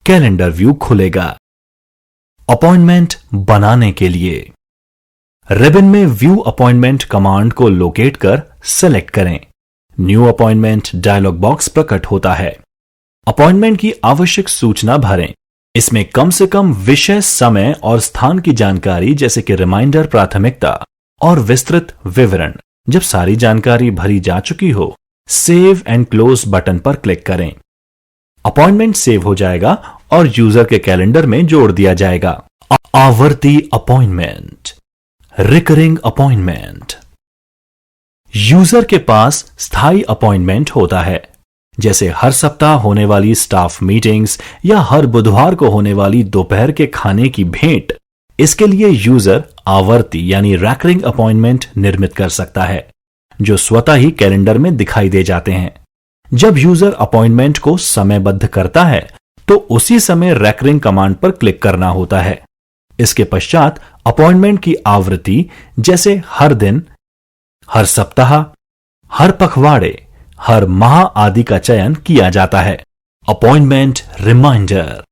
Speaker 1: कैलेंडर व्यू खुलेगा। अपॉइंटमेंट बनाने के लिए रिबन में व्यू अपॉइंटमेंट कमांड को लोकेट कर सेलेक्ट करें। न्यू अपॉइंटमेंट डायलॉग बॉक्स प्रकट होता है। अपॉइंटमेंट की आवश्यक सूचना भरें। इसमें कम से कम विषय, समय और स्थान की जानकारी जैसे कि रिमाइंडर, प्राथमिकता और विस्तृत विवरण। जब सारी जानकारी भरी जा चुकी हो, सेव एंड क्लोज बटन पर क्लिक करें। अपॉइंटमेंट सेव हो जाएगा और यूजर के कैलेंडर में जोड़ दिया जाएगा। आवर्ती अपॉइंटमेंट, रिकरिंग अपॉइंटमेंट। यूजर के पास स्थायी अपॉइंटमेंट होता है, जैसे हर सप्ताह होने वाली स्टाफ मीटिंग्स या हर बुधवार को होने वाली दोपहर के खाने की भेंट। इसके लिए यूजर आवर्ती यानी रैकरिंग अपॉइंटमेंट निर्मित कर सकता है, जो स्वतः ही कैलेंडर में दिखाई दे जाते हैं। जब यूजर अपॉइंटमेंट को समयबद्ध करता है तो उसी समय रैकरिंग कमांड पर क्लिक करना होता है। इसके पश्चात अपॉइंटमेंट की आवृत्ति जैसे हर दिन, हर सप्ताह, हर पखवाड़े, हर माह आदि का चयन किया जाता है। अपॉइंटमेंट रिमाइंडर,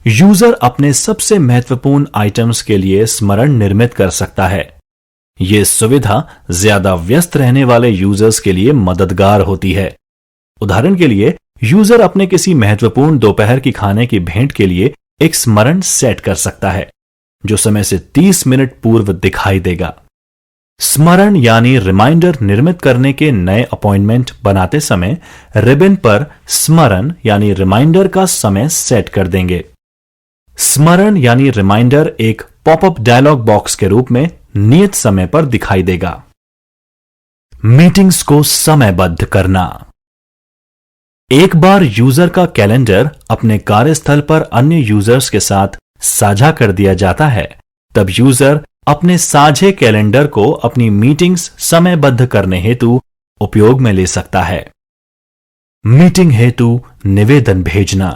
Speaker 1: यूजर अपने सबसे महत्वपूर्ण आइटम्स के लिए स्मरण निर्मित कर सकता है। यह सुविधा ज्यादा व्यस्त रहने वाले यूजर्स के लिए मददगार होती है। उदाहरण के लिए, यूजर अपने किसी महत्वपूर्ण दोपहर की खाने की भेंट के लिए एक स्मरण सेट कर सकता है, जो समय से 30 मिनट पूर्व दिखाई देगा। स्मरण यानी रिमाइंडर निर्मित करने के नए अपॉइंटमेंट बनाते समय रिबन पर स्मरण यानी रिमाइंडर का समय सेट कर देंगे। स्मरण यानी रिमाइंडर एक पॉपअप डायलॉग बॉक्स के रूप में नियत समय पर दिखाई देगा। मीटिंग्स को समयबद्ध करना। एक बार यूजर का कैलेंडर अपने कार्यस्थल पर अन्य यूजर्स के साथ साझा कर दिया जाता है, तब यूजर अपने साझे कैलेंडर को अपनी मीटिंग्स समयबद्ध करने हेतु उपयोग में ले सकता है। मीटिंग हेतु निवेदन भेजना।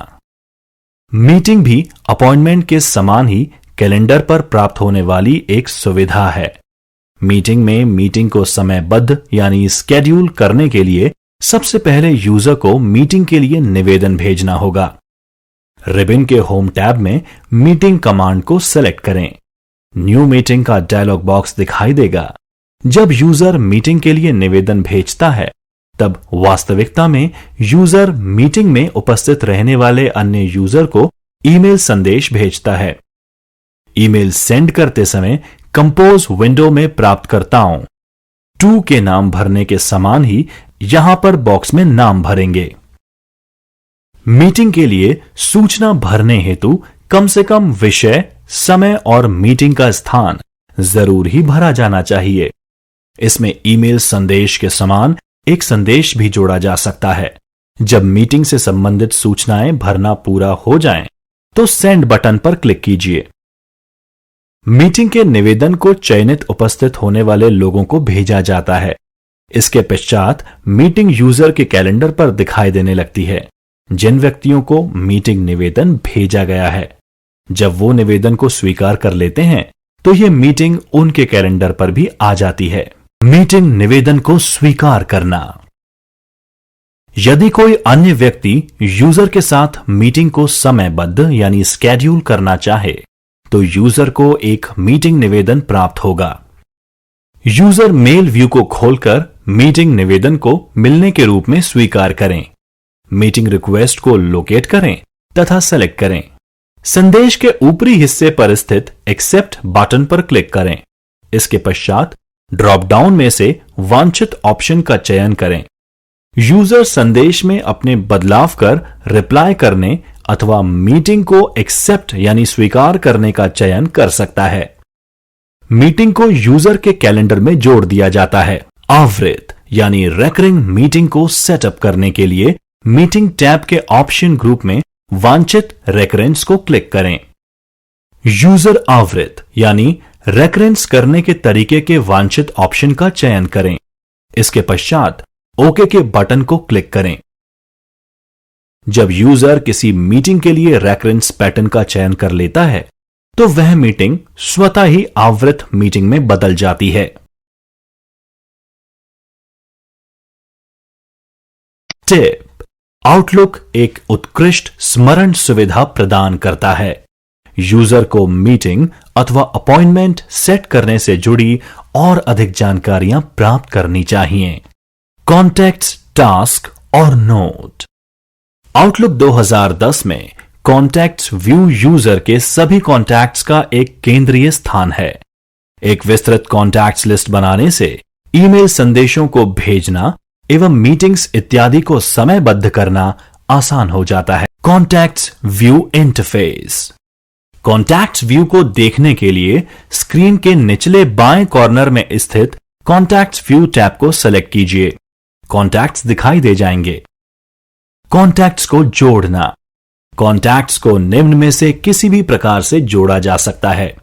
Speaker 1: मीटिंग भी अपॉइंटमेंट के समान ही कैलेंडर पर प्राप्त होने वाली एक सुविधा है। मीटिंग में मीटिंग को समयबद्ध यानी स्केड्यूल करने के लिए सबसे पहले यूजर को मीटिंग के लिए निवेदन भेजना होगा। रिबन के होम टैब में मीटिंग कमांड को सेलेक्ट करें। न्यू मीटिंग का डायलॉग बॉक्स दिखाई देगा। जब यूजर मीटिंग के लिए निवेदन भेजता है, तब वास्तविकता में यूजर मीटिंग में उपस्थित रहने वाले अन्य यूजर को ईमेल संदेश भेजता है। ईमेल सेंड करते समय कंपोज विंडो में प्राप्तकर्ताओं टू के नाम भरने के समान ही यहां पर बॉक्स में नाम भरेंगे। मीटिंग के लिए सूचना भरने हेतु कम से कम विषय, समय और मीटिंग का स्थान जरूर ही भरा जाना चाहिए। इसमें ईमेल संदेश के समान एक संदेश भी जोड़ा जा सकता है। जब मीटिंग से संबंधित सूचनाएं भरना पूरा हो जाएं, तो सेंड बटन पर क्लिक कीजिए। मीटिंग के निवेदन को चयनित उपस्थित होने वाले लोगों को भेजा जाता है। इसके पश्चात मीटिंग यूजर के कैलेंडर पर दिखाई देने लगती है, जिन व्यक्तियों को मीटिंग निवेदन भेजा गया है। जब वो निवेदन को स्वीकार कर लेते हैं, तो यह मीटिंग उनके कैलेंडर पर भी आ जाती है। मीटिंग निवेदन को स्वीकार करना। यदि कोई अन्य व्यक्ति यूजर के साथ मीटिंग को समयबद्ध यानी स्केड्यूल करना चाहे, तो यूजर को एक मीटिंग निवेदन प्राप्त होगा। यूजर मेल व्यू को खोलकर मीटिंग निवेदन को मिलने के रूप में स्वीकार करें। मीटिंग रिक्वेस्ट को लोकेट करें तथा सेलेक्ट करें। संदेश के ऊपरी हिस्से पर स्थित एक्सेप्ट बटन पर क्लिक करें। इसके पश्चात ड्रॉप डाउन में से वांछित ऑप्शन का चयन करें। यूजर संदेश में अपने बदलाव कर रिप्लाई करने अथवा मीटिंग को एक्सेप्ट यानी स्वीकार करने का चयन कर सकता है। मीटिंग को यूजर के कैलेंडर में जोड़ दिया जाता है। आवृत यानी रेकरिंग मीटिंग को सेटअप करने के लिए मीटिंग टैब के ऑप्शन ग्रुप में वांछित रेकरेंस को क्लिक करें। यूजर आवृत यानी रेकरेंस करने के तरीके के वांछित ऑप्शन का चयन करें। इसके पश्चात ओके के बटन को क्लिक करें। जब यूजर किसी मीटिंग के लिए रेफरेंस पैटर्न का चयन कर लेता है तो वह मीटिंग स्वतः ही आवृत मीटिंग में बदल जाती है। टिप: आउटलुक एक उत्कृष्ट स्मरण सुविधा प्रदान करता है। यूजर को मीटिंग अथवा अपॉइंटमेंट सेट करने से जुड़ी और अधिक जानकारियां प्राप्त करनी चाहिए। कॉन्टैक्ट्स, टास्क और नोट। आउटलुक 2010 में कॉन्टैक्ट्स व्यू यूजर के सभी कॉन्टैक्ट्स का एक केंद्रीय स्थान है। एक विस्तृत कॉन्टैक्ट्स लिस्ट बनाने से ईमेल संदेशों को भेजना एवं मीटिंग्स इत्यादि को समयबद्ध करना आसान हो जाता है। Contacts view interface. Contacts view को देखने के लिए स्क्रीन के निचले बाएं कॉर्नर में स्थित कॉन्टैक्ट्स व्यू टैब को सेलेक्ट कीजिए। कॉन्टैक्ट्स दिखाई दे जाएंगे। कॉन्टैक्ट्स को जोड़ना। कॉन्टैक्ट्स को निम्न में से किसी भी प्रकार से जोड़ा जा सकता है।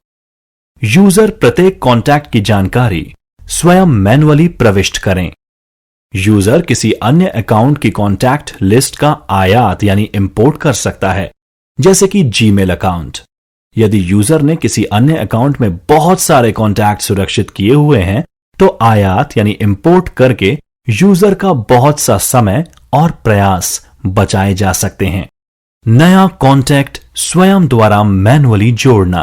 Speaker 1: यूजर प्रत्येक कॉन्टैक्ट की जानकारी स्वयं मैन्युअली प्रविष्ट करें। यूजर किसी अन्य अकाउंट की कॉन्टैक्ट लिस्ट का आयात यानी इंपोर्ट कर सकता है, जैसे कि जीमेल अकाउंट। यदि यूजर ने किसी अन्य अकाउंट में बहुत सारे कॉन्टैक्ट सुरक्षित किए हुए हैं तो आयात यानी इंपोर्ट करके यूजर का बहुत सा समय और प्रयास बचाए जा सकते हैं। नया कॉन्टैक्ट स्वयं द्वारा मैन्युअली जोड़ना।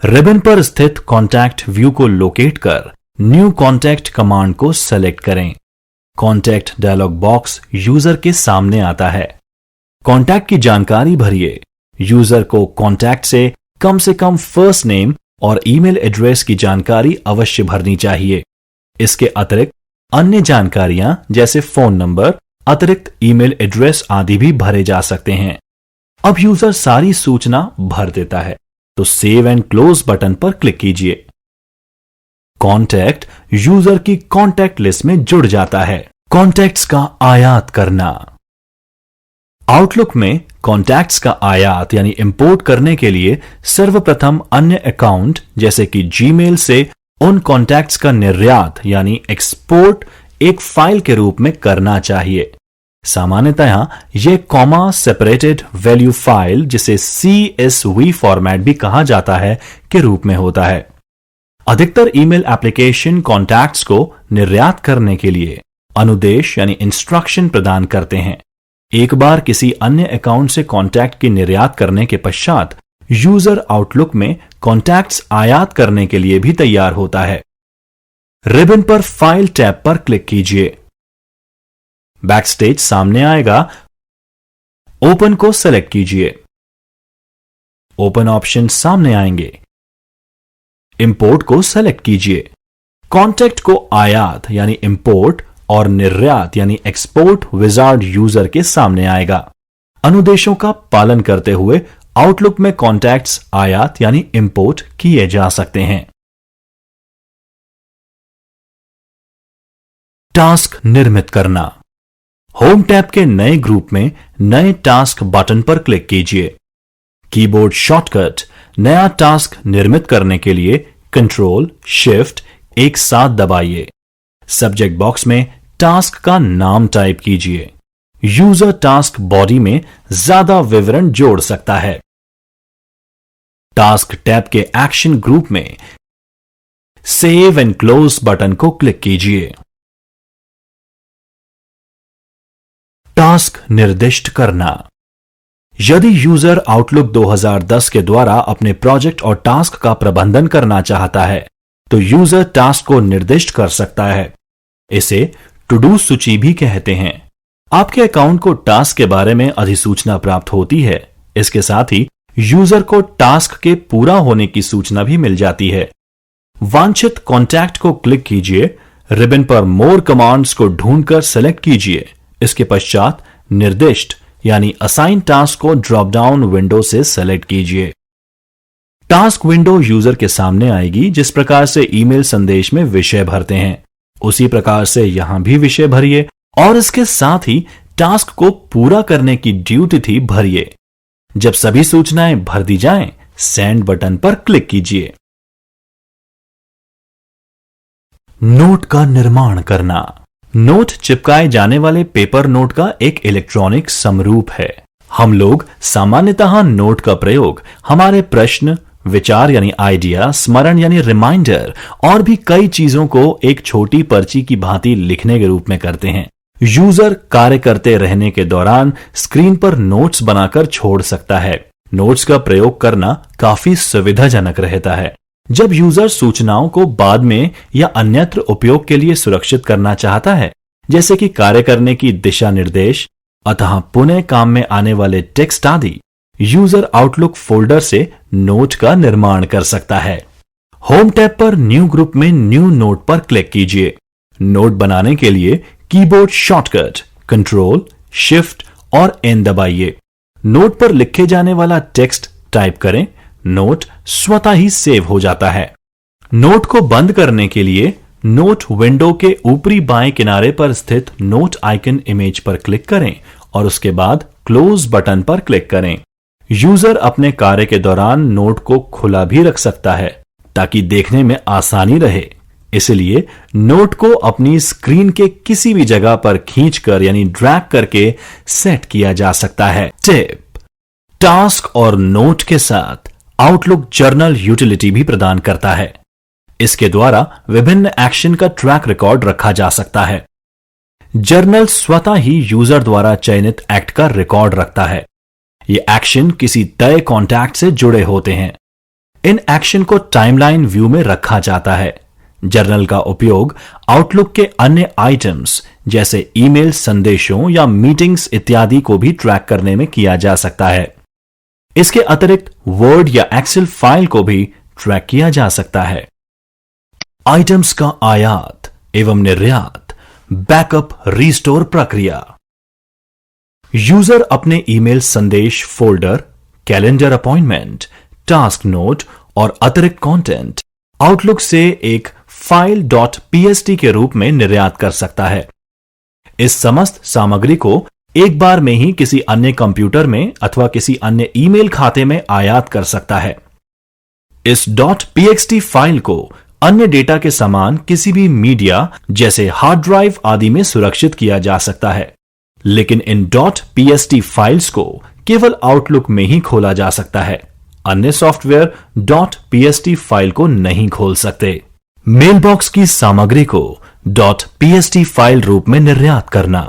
Speaker 1: रिबन पर स्थित कॉन्टैक्ट व्यू को लोकेट कर न्यू कॉन्टैक्ट कमांड को सेलेक्ट करें। कॉन्टैक्ट डायलॉग बॉक्स यूजर के सामने आता है। कॉन्टैक्ट की जानकारी भरिए। यूजर को कॉन्टैक्ट से कम फर्स्ट नेम और ईमेल एड्रेस की जानकारी अवश्य भरनी चाहिए। इसके अतिरिक्त अन्य जानकारियां जैसे फोन नंबर, अतिरिक्त ईमेल एड्रेस आदि भी भरे जा सकते हैं। अब यूजर सारी सूचना भर देता है तो सेव एंड क्लोज बटन पर क्लिक कीजिए। कॉन्टैक्ट यूजर की कॉन्टैक्ट लिस्ट में जुड़ जाता है। कॉन्टैक्ट्स का आयात करना। आउटलुक में कॉन्टैक्ट्स का आयात यानी इंपोर्ट करने के लिए सर्वप्रथम अन्य अकाउंट जैसे कि जीमेल से उन कॉन्टैक्ट्स का निर्यात यानी एक्सपोर्ट एक फाइल के रूप में करना चाहिए। सामान्यतः यह कॉमा सेपरेटेड वैल्यू फाइल, जिसे CSV फॉर्मेट भी कहा जाता है, के रूप में होता है। अधिकतर ईमेल एप्लीकेशन कॉन्टैक्ट्स को निर्यात करने के लिए अनुदेश यानी इंस्ट्रक्शन प्रदान करते हैं। एक बार किसी अन्य अकाउंट से कॉन्टैक्ट की निर्यात करने के पश्चात यूजर आउटलुक में कॉन्टैक्ट्स आयात करने के लिए भी तैयार होता है। रिबन पर फाइल टैब पर क्लिक कीजिए। बैकस्टेज सामने आएगा। ओपन को सेलेक्ट कीजिए। ओपन ऑप्शन सामने आएंगे। इंपोर्ट को सेलेक्ट कीजिए। कॉन्टैक्ट को आयात यानी इंपोर्ट और निर्यात यानी एक्सपोर्ट विजार्ड यूजर के सामने आएगा। अनुदेशों का पालन करते हुए आउटलुक में कॉन्टैक्ट्स आयात यानी इंपोर्ट किए जा सकते हैं। टास्क निर्मित करना। होम टैब के नए ग्रुप में नए टास्क बटन पर क्लिक कीजिए। कीबोर्ड शॉर्टकट नया टास्क निर्मित करने के लिए कंट्रोल शिफ्ट एक साथ दबाइए। सब्जेक्ट बॉक्स में टास्क का नाम टाइप कीजिए। यूजर टास्क बॉडी में ज्यादा विवरण जोड़ सकता है। टास्क टैब के एक्शन ग्रुप में सेव एंड क्लोज बटन को क्लिक कीजिए। टास्क निर्दिष्ट करना। यदि यूजर आउटलुक 2010 के द्वारा अपने प्रोजेक्ट और टास्क का प्रबंधन करना चाहता है तो यूजर टास्क को निर्दिष्ट कर सकता है। इसे टू डू सूची भी कहते हैं। आपके अकाउंट को टास्क के बारे में अधिसूचना प्राप्त होती है। इसके साथ ही यूजर को टास्क के पूरा होने की सूचना भी मिल जाती है। वांछित कॉन्टैक्ट को क्लिक कीजिए, रिबन पर मोर कमांड्स को ढूंढकर सेलेक्ट कीजिए। इसके पश्चात निर्दिष्ट यानी असाइन टास्क को ड्रॉप डाउन विंडो से सेलेक्ट कीजिए। टास्क विंडो यूजर के सामने आएगी। जिस प्रकार से ईमेल संदेश में विषय भरते हैं उसी प्रकार से यहां भी विषय भरिए और इसके साथ ही टास्क को पूरा करने की ड्यू तिथि भरिए। जब सभी सूचनाएं भर दी जाएं, सेंड बटन पर क्लिक कीजिए। नोट का निर्माण करना। नोट चिपकाए जाने वाले पेपर नोट का एक इलेक्ट्रॉनिक समरूप है। हम लोग सामान्यतः नोट का प्रयोग हमारे प्रश्न, विचार यानी आइडिया, स्मरण यानी रिमाइंडर और भी कई चीजों को एक छोटी पर्ची की भांति लिखने के रूप में करते हैं। यूजर कार्य करते रहने के दौरान स्क्रीन पर नोट्स बनाकर छोड़ सकता है। नोट्स का प्रयोग करना काफी सुविधाजनक रहता है। जब यूजर सूचनाओं को बाद में या अन्यत्र उपयोग के लिए सुरक्षित करना चाहता है, जैसे कि कार्य करने की दिशा निर्देश, अतः पुनः काम में आने वाले टेक्स्ट आदि, यूजर आउटलुक फोल्डर से नोट का निर्माण कर सकता है। होम टैब पर न्यू ग्रुप में न्यू नोट पर क्लिक कीजिए। नोट बनाने के लिए कीबोर्ड शॉर्टकट कंट्रोल, शिफ्ट और एन दबाइए। नोट पर लिखे जाने वाला टेक्स्ट टाइप करें। नोट स्वतः ही सेव हो जाता है। नोट को बंद करने के लिए नोट विंडो के ऊपरी बाएं किनारे पर स्थित नोट आइकन इमेज पर क्लिक करें और उसके बाद क्लोज बटन पर क्लिक करें। यूजर अपने कार्य के दौरान नोट को खुला भी रख सकता है ताकि देखने में आसानी रहे। इसलिए नोट को अपनी स्क्रीन के किसी भी जगह पर खींचकर यानी ड्रैग करके सेट किया जा सकता है। टिप: टास्क और नोट के साथ आउटलुक जर्नल यूटिलिटी भी प्रदान करता है। इसके द्वारा विभिन्न एक्शन का ट्रैक रिकॉर्ड रखा जा सकता है। जर्नल स्वतः ही यूजर द्वारा चयनित एक्ट का रिकॉर्ड रखता है। ये एक्शन किसी तय कॉन्टैक्ट से जुड़े होते हैं। इन एक्शन को टाइमलाइन व्यू में रखा जाता है। जर्नल का उपयोग आउटलुक के अन्य आइटम्स जैसे ईमेल संदेशों या मीटिंग्स इत्यादि को भी ट्रैक करने में किया जा सकता है। इसके अतिरिक्त वर्ड या एक्सेल फाइल को भी ट्रैक किया जा सकता है। आइटम्स का आयात एवं निर्यात, बैकअप रिस्टोर प्रक्रिया। यूजर अपने ईमेल संदेश folder, calendar appointment, task note और अतिरिक्त कंटेंट आउटलुक से एक फाइल .pst के रूप में निर्यात कर सकता है। इस समस्त सामग्री को एक बार में ही किसी अन्य कंप्यूटर में अथवा किसी अन्य ईमेल खाते में आयात कर सकता है। इस .pxt फाइल को अन्य डेटा के समान किसी भी मीडिया जैसे हार्ड ड्राइव आदि में सुरक्षित किया जा सकता है, लेकिन इन .pst फाइल्स को केवल आउटलुक में ही खोला जा सकता है। अन्य सॉफ्टवेयर .pst फाइल को नहीं खोल सकते। मेलबॉक्स की सामग्री को .pst फाइल रूप में निर्यात करना।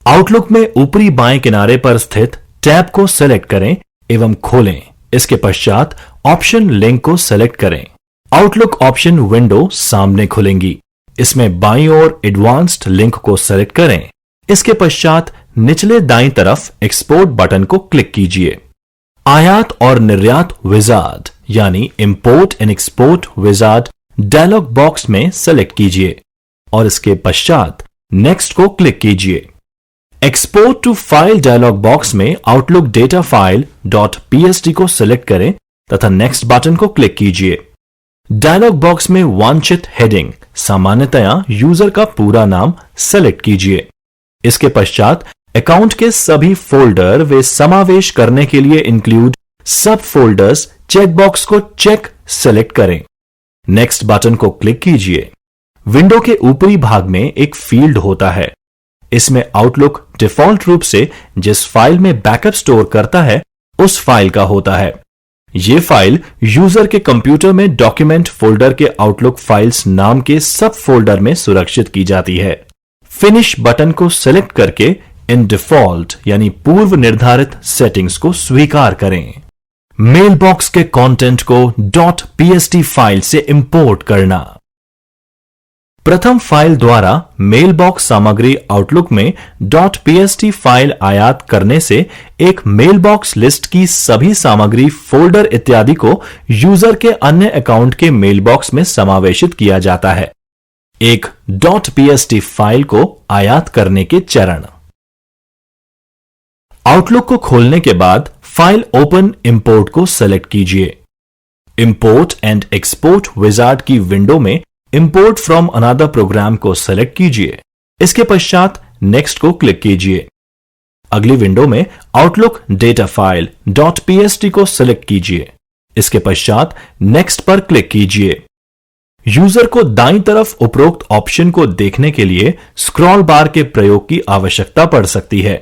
Speaker 1: आउटलुक में ऊपरी बाएं किनारे पर स्थित टैब को सेलेक्ट करें एवं खोलें। इसके पश्चात ऑप्शन लिंक को सेलेक्ट करें। आउटलुक ऑप्शन विंडो सामने खुलेंगी। इसमें बाईं ओर एडवांस्ड लिंक को सेलेक्ट करें। इसके पश्चात निचले दाईं तरफ एक्सपोर्ट बटन को क्लिक कीजिए। आयात और निर्यात विजार्ड यानी import and export wizard dialog box में सेलेक्ट कीजिए और इसके पश्चात नेक्स्ट को क्लिक कीजिए। Export to file dialog box में आउटलुक डेटा फाइल .pst को सेलेक्ट करें तथा नेक्स्ट बटन को क्लिक कीजिए। डायलॉग बॉक्स में वांछित हेडिंग, सामान्यतया यूजर का पूरा नाम, सेलेक्ट कीजिए। इसके पश्चात अकाउंट के सभी फोल्डर वे समावेश करने के लिए इंक्लूड सब फोल्डर्स चेकबॉक्स को चेक सेलेक्ट करें। नेक्स्ट बटन को क्लिक कीजिए। विंडो के ऊपरी भाग में एक फील्ड होता है। इसमें आउटलुक डिफॉल्ट रूप से जिस फाइल में बैकअप स्टोर करता है उस फाइल का होता है। यह फाइल यूजर के कंप्यूटर में डॉक्यूमेंट फोल्डर के आउटलुक फाइल्स नाम के सब फोल्डर में सुरक्षित की जाती है। फिनिश बटन को सेलेक्ट करके इन डिफॉल्ट यानी पूर्व निर्धारित सेटिंग्स को स्वीकार करें। मेल बॉक्स के कंटेंट को .pst फाइल से इंपोर्ट करना। प्रथम फाइल द्वारा मेल बॉक्स सामग्री आउटलुक में .pst फाइल आयात करने से एक मेल बॉक्स लिस्ट की सभी सामग्री, फोल्डर इत्यादि को यूजर के अन्य अकाउंट के मेल बॉक्स में समावेशित किया जाता है। एक .pst फाइल को आयात करने के चरण। आउटलुक को खोलने के बाद फाइल ओपन इंपोर्ट को सेलेक्ट कीजिए। इंपोर्ट एंड एक्सपोर्ट विजार्ड की विंडो में इंपोर्ट फ्रॉम अनदर प्रोग्राम को सेलेक्ट कीजिए। इसके पश्चात नेक्स्ट को क्लिक कीजिए। अगली विंडो में आउटलुक डेटा फाइल .pst को सेलेक्ट कीजिए। इसके पश्चात नेक्स्ट पर क्लिक कीजिए। यूजर को दाईं तरफ उपरोक्त ऑप्शन को देखने के लिए स्क्रॉल बार के प्रयोग की आवश्यकता पड़ सकती है।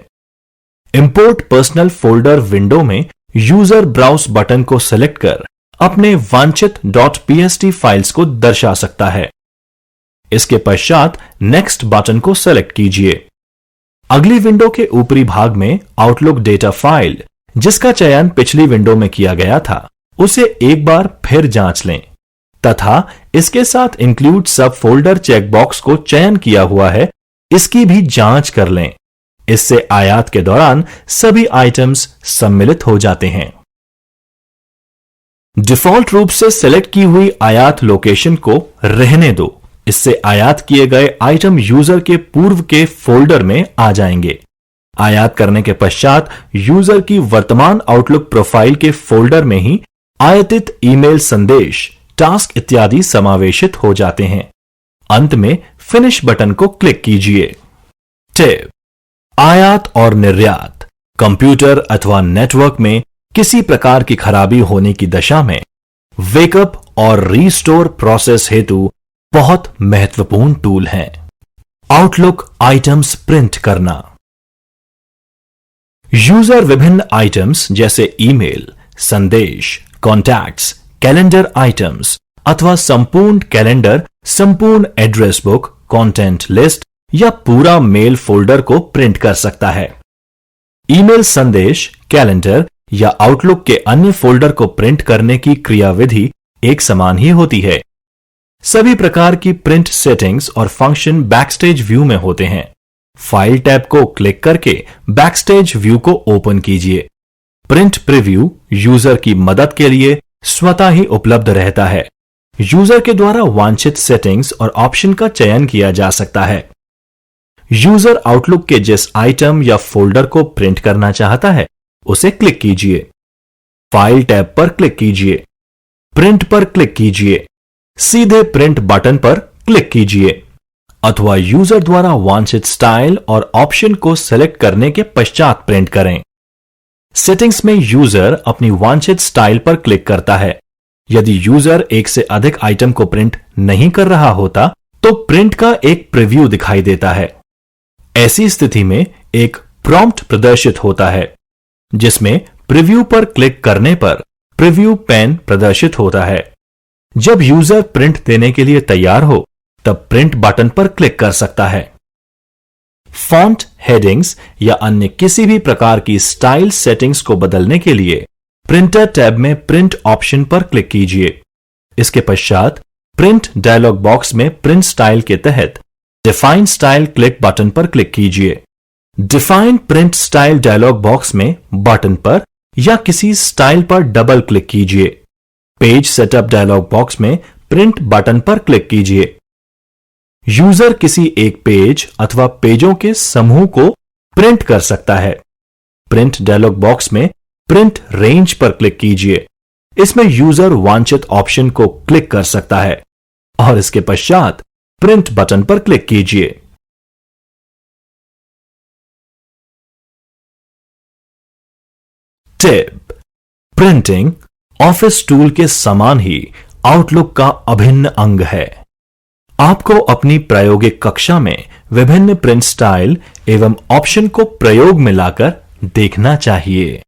Speaker 1: इंपोर्ट पर्सनल फोल्डर विंडो में यूजर ब्राउज बटन को सेलेक्ट कर अपने वांछित .pst फाइल्स को दर्शा सकता है। इसके पश्चात नेक्स्ट बटन को सेलेक्ट कीजिए। अगली विंडो के ऊपरी भाग में आउटलुक डेटा फाइल, जिसका चयन पिछली विंडो में किया गया था, उसे एक बार फिर जांच लें तथा इसके साथ इंक्लूड सब फोल्डर चेकबॉक्स को चयन किया हुआ है, इसकी भी जांच कर लें। इससे आयात के दौरान सभी आइटम्स सम्मिलित हो जाते हैं। डिफॉल्ट रूप से सेलेक्ट की हुई आयात लोकेशन को रहने दो। इससे आयात किए गए आइटम यूजर के पूर्व के फोल्डर में आ जाएंगे। आयात करने के पश्चात यूजर की वर्तमान आउटलुक प्रोफाइल के फोल्डर में ही आयतित ईमेल संदेश, टास्क इत्यादि समावेशित हो जाते हैं। अंत में फिनिश बटन को क्लिक कीजिए। टिप: आयात और निर्यात कंप्यूटर अथवा नेटवर्क में किसी प्रकार की खराबी होने की दशा में वेकअप और रीस्टोर प्रोसेस हेतु बहुत महत्वपूर्ण टूल हैं। आउटलुक आइटम्स प्रिंट करना। यूजर विभिन्न आइटम्स जैसे ईमेल, संदेश, कॉन्टैक्ट्स, कैलेंडर आइटम्स अथवा संपूर्ण कैलेंडर, संपूर्ण एड्रेस बुक, कंटेंट लिस्ट या पूरा मेल फोल्डर को प्रिंट कर सकता है। ईमेल संदेश, कैलेंडर या आउटलुक के अन्य फोल्डर को प्रिंट करने की क्रियाविधि एक समान ही होती है। सभी प्रकार की प्रिंट सेटिंग्स और फंक्शन बैकस्टेज व्यू में होते हैं। फाइल टैब को क्लिक करके बैकस्टेज व्यू को ओपन कीजिए। प्रिंट प्रीव्यू यूजर की मदद के लिए स्वतः ही उपलब्ध रहता है। यूजर के द्वारा वांछित सेटिंग्स और ऑप्शन का चयन किया जा सकता है। यूजर आउटलुक के जिस आइटम या फोल्डर को प्रिंट करना चाहता है उसे क्लिक कीजिए। फाइल टैब पर क्लिक कीजिए। प्रिंट पर क्लिक कीजिए। सीधे प्रिंट बटन पर क्लिक कीजिए अथवा यूजर द्वारा वांछित स्टाइल और ऑप्शन को सेलेक्ट करने के पश्चात प्रिंट करें। सेटिंग्स में यूजर अपनी वांछित स्टाइल पर क्लिक करता है। यदि यूजर एक से अधिक आइटम को प्रिंट नहीं कर रहा होता तो प्रिंट का एक प्रीव्यू दिखाई देता है। ऐसी स्थिति में एक प्रॉम्प्ट प्रदर्शित होता है जिसमें प्रीव्यू पर क्लिक करने पर प्रीव्यू पैन प्रदर्शित होता है। जब यूजर प्रिंट देने के लिए तैयार हो तब प्रिंट बटन पर क्लिक कर सकता है। फॉन्ट, हेडिंग्स या अन्य किसी भी प्रकार की स्टाइल सेटिंग्स को बदलने के लिए प्रिंटर टैब में प्रिंट ऑप्शन पर क्लिक कीजिए। इसके पश्चात प्रिंट डायलॉग बॉक्स में प्रिंट स्टाइल के तहत डिफाइन स्टाइल क्लिक बटन पर क्लिक कीजिए। Define print style dialog box में बटन पर या किसी स्टाइल पर डबल क्लिक कीजिए। पेज सेटअप डायलॉग बॉक्स में प्रिंट बटन पर क्लिक कीजिए। यूजर किसी एक पेज अथवा पेजों के समूह को प्रिंट कर सकता है। प्रिंट डायलॉग बॉक्स में प्रिंट रेंज पर क्लिक कीजिए। इसमें यूजर वांछित ऑप्शन को क्लिक कर सकता है और इसके पश्चात प्रिंट बटन पर क्लिक कीजिए। टिप: प्रिंटिंग ऑफिस टूल के समान ही आउटलुक का अभिन्न अंग है। आपको अपनी प्रायोगिक कक्षा में विभिन्न प्रिंट स्टाइल एवं ऑप्शन को प्रयोग में लाकर देखना चाहिए।